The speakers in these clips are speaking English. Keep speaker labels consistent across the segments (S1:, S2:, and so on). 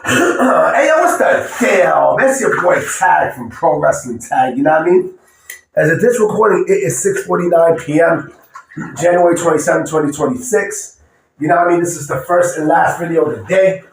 S1: Hey, yo, what's the deal? That's your boy Tag from Pro Wrestling Tag, you know what I mean? As of this recording, it is 6:49 p.m., January 27, 2026. You know what I mean? This is the first and last video of the day.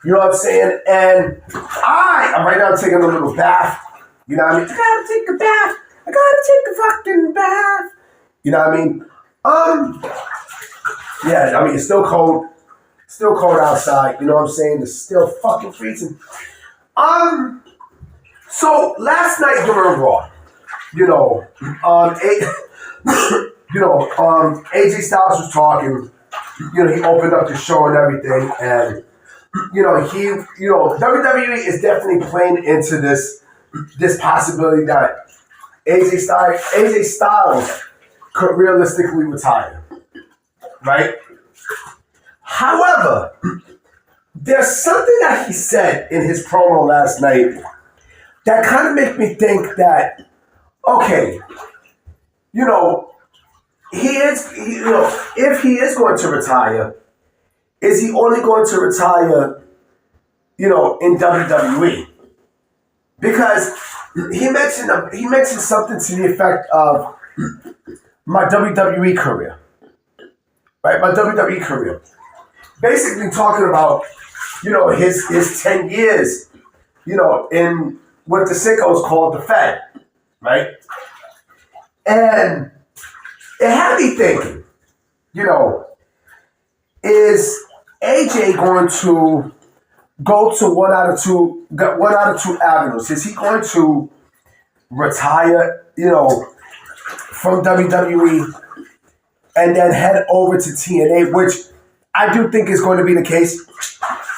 S1: You know what I'm saying? And I'm right now taking a little bath. You know what I mean? I gotta take a bath. I gotta take a fucking bath. You know what I mean? Yeah, I mean, it's still cold. Still cold outside, you know what I'm saying? It's still fucking freezing. So last night during Raw, AJ Styles was talking. You know, he opened up the show and everything, and WWE is definitely playing into this possibility that AJ Styles could realistically retire, right? However, there's something that he said in his promo last night that kind of makes me think that, okay, if he is going to retire, is he only going to retire, in WWE? Because he mentioned something to the effect of my WWE career, right? My WWE career. Basically talking about, his 10 years, in what the sickos called the Fed, right? And it had me thinking, is AJ going to go to one out of two avenues? Is he going to retire, from WWE and then head over to TNA, which I do think is going to be the case.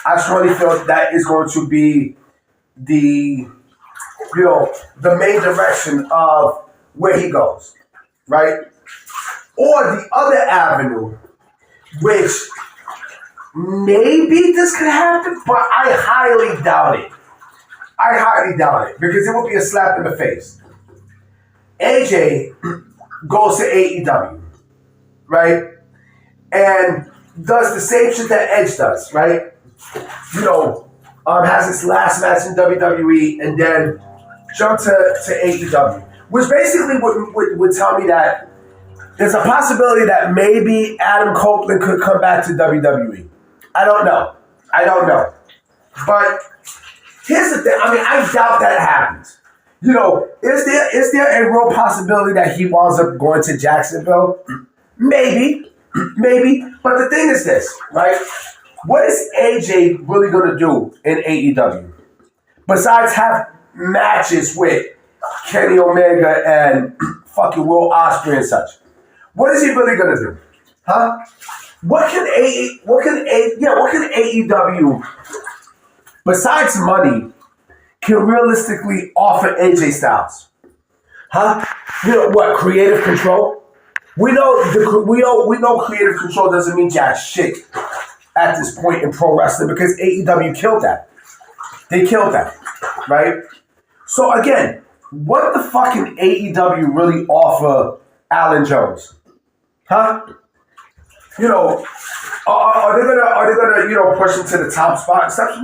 S1: I strongly feel that is going to be the main direction of where he goes, right? Or the other avenue, which maybe this could happen, but I highly doubt it. Because it would be a slap in the face. AJ goes to AEW, right? And does the same shit that Edge does, right? Has his last match in WWE and then jump to AEW, which basically would tell me that there's a possibility that maybe Adam Copeland could come back to WWE. I don't know. But here's the thing. I mean, I doubt that happens. Is there a real possibility that he winds up going to Jacksonville? Maybe. But the thing is this, right? What is AJ really going to do in AEW? Besides have matches with Kenny Omega and fucking Will Ospreay and such. What is he really going to do? Huh? What can AEW, besides money, can realistically offer AJ Styles? Huh? Creative control? We know creative control doesn't mean jack shit at this point in pro wrestling because AEW killed that. They killed that, right? So again, what the fuck can AEW really offer Alan Jones? Huh? Are they gonna push him to the top spot and stuff?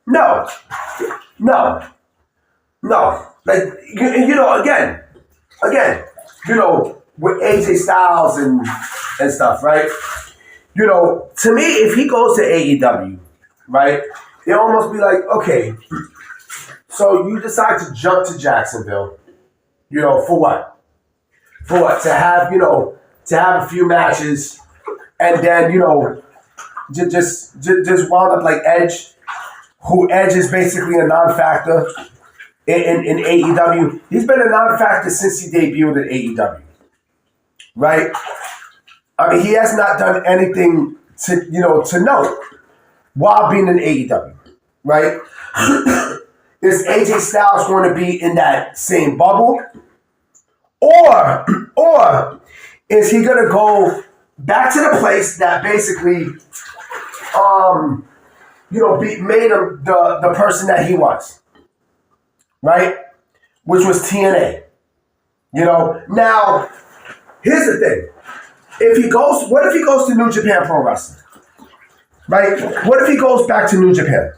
S1: No. Like again, with AJ Styles and stuff, right? To me, if he goes to AEW, right, it almost be like, okay, so you decide to jump to Jacksonville, for what? To have a few matches and then, just wound up like Edge, who Edge is basically a non-factor in AEW. He's been a non-factor since he debuted in AEW. Right? I mean, he has not done anything to note while being in AEW, right? Is AJ Styles going to be in that same bubble? Or is he going to go back to the place that basically, made him the person that he was, right? Which was TNA. Now, here's the thing. What if he goes to New Japan Pro Wrestling? Right? What if he goes back to New Japan?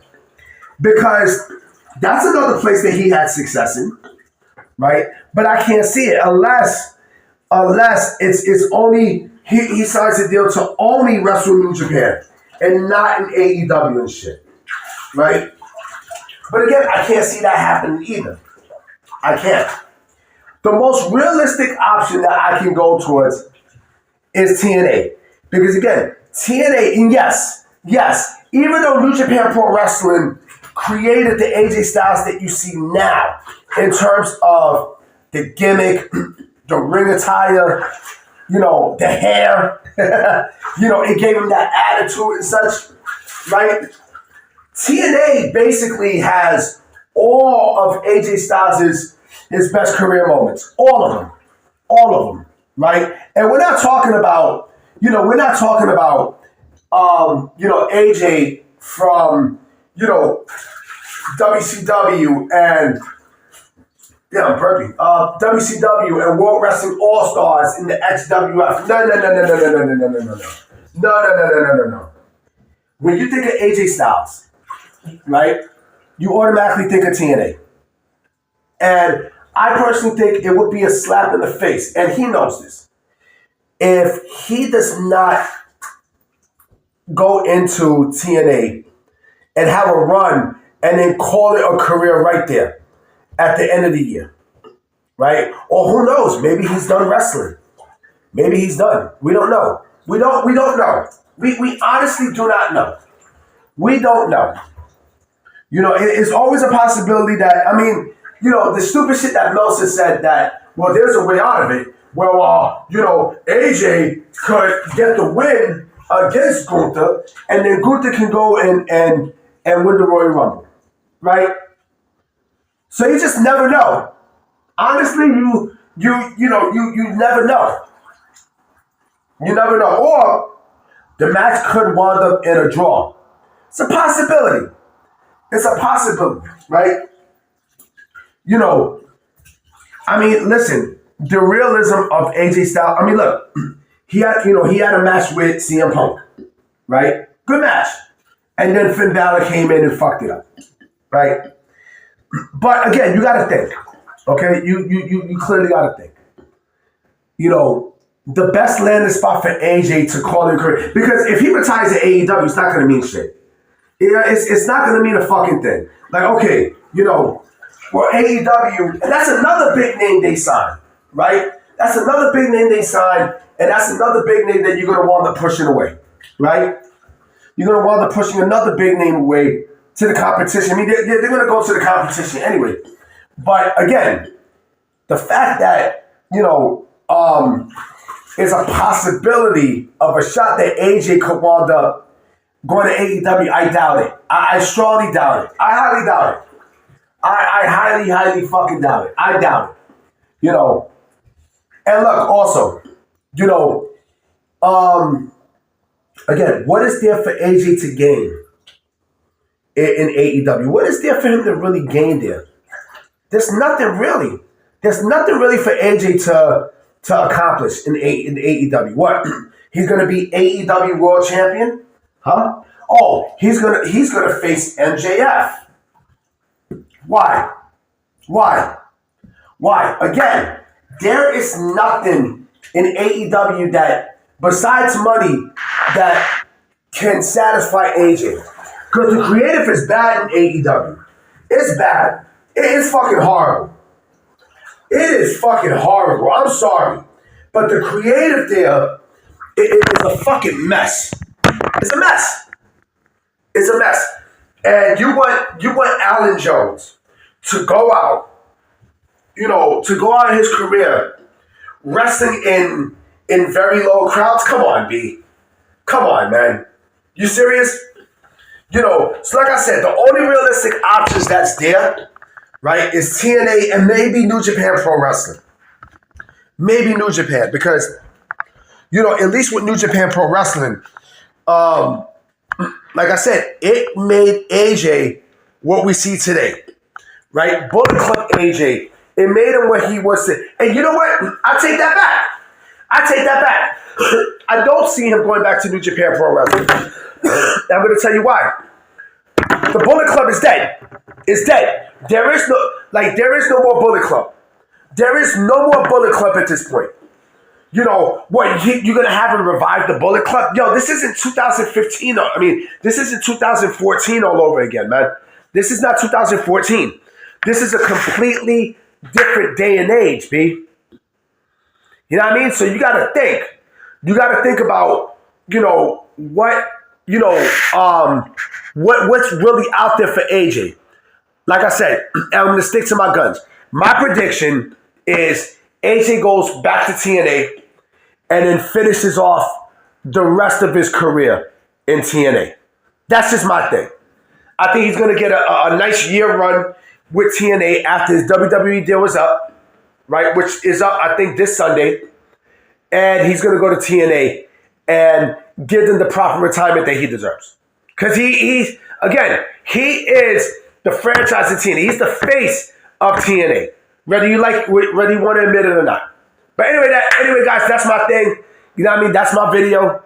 S1: because that's another place that he had success in, right? But I can't see it unless it's only he signs a deal to only wrestle New Japan and not in AEW and shit, right? But again, I can't see that happening either. I can't. The most realistic option that I can go towards is TNA. Because again, TNA, and yes, even though New Japan Pro Wrestling created the AJ Styles that you see now in terms of the gimmick, the ring attire, the hair, it gave him that attitude and such, right? TNA basically has all of AJ Styles' his best career moments. All of them, right? And we're not talking about, AJ from, WCW and, I'm burping, WCW and World Wrestling All-Stars in the XWF. No. When you think of AJ Styles, right, you automatically think of TNA. And I personally think it would be a slap in the face, and he knows this, if he does not go into TNA and have a run and then call it a career right there at the end of the year, right? Or who knows, maybe he's done wrestling. Maybe he's done. We don't know. We don't know. We honestly do not know. We don't know. It's always a possibility that, the stupid shit that Meltzer said that, well, there's a way out of it. Well, AJ could get the win against Gunther, and then Gunther can go and win the Royal Rumble, right? So you just never know. Honestly, you never know. You never know. Or the match could wind up in a draw. It's a possibility. Right? Listen, the realism of AJ Styles, look, he had a match with CM Punk, right? Good match. And then Finn Balor came in and fucked it up, right? But again, you gotta think, okay? You clearly gotta think. The best landing spot for AJ to call it a career, because if he retires at AEW, it's not gonna mean shit. It's not gonna mean a fucking thing. Like, okay, well, AEW, and that's another big name they signed, right? That's another big name they signed, and that's another big name that you're gonna wind up pushing away, right? You're gonna wind up pushing another big name away to the competition. They're gonna go to the competition anyway. But again, the fact that, is a possibility of a shot that AJ could wind up going to AEW, I doubt it. I strongly doubt it. I highly doubt it. I highly, highly fucking doubt it. I doubt it. And look, also, again, what is there for AJ to gain in AEW? What is there for him to really gain there? There's nothing really. There's nothing really for AJ to accomplish in AEW. What? He's gonna be AEW World Champion? Huh? Oh, he's gonna face MJF. Why? Again, there is nothing in AEW that, besides money, that can satisfy AJ. Because the creative is bad in AEW. It's bad. It is fucking horrible. It is fucking horrible. I'm sorry. But the creative there, it is a fucking mess. It's a mess. It's a mess. And you want Alan Jones to go out, to go out in his career wrestling in very low crowds? Come on, B. Come on, man. You serious? So like I said, the only realistic options that's there, right, is TNA and maybe New Japan Pro Wrestling. Maybe New Japan, because, at least with New Japan Pro Wrestling, like I said, it made AJ what we see today, right? Bullet Club AJ. It made him what he was. And you know what? I take that back. I don't see him going back to New Japan Pro Wrestling. I'm going to tell you why. The Bullet Club is dead. It's dead. There is no more Bullet Club. There is no more Bullet Club at this point. You know, what, you're going to have him revive the Bullet Club? Yo, this isn't 2015. I mean, this isn't 2014 all over again, man. This is not 2014. This is a completely different day and age, B. You know what I mean? So you got to think. You got to think about, what's really out there for AJ. Like I said, I'm going to stick to my guns. My prediction is AJ goes back to TNA and then finishes off the rest of his career in TNA. That's just my thing. I think he's going to get a nice year run with TNA after his WWE deal was up, right? Which is up, I think, this Sunday. And he's going to go to TNA and give them the proper retirement that he deserves. Because he is the franchise of TNA. He's the face of TNA. Whether you want to admit it or not. But anyway, guys, that's my thing. You know what I mean? That's my video.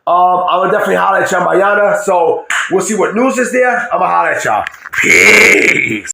S1: I'm going to definitely holler at y'all mañana. So we'll see what news is there. I'm going to holler at y'all. Peace.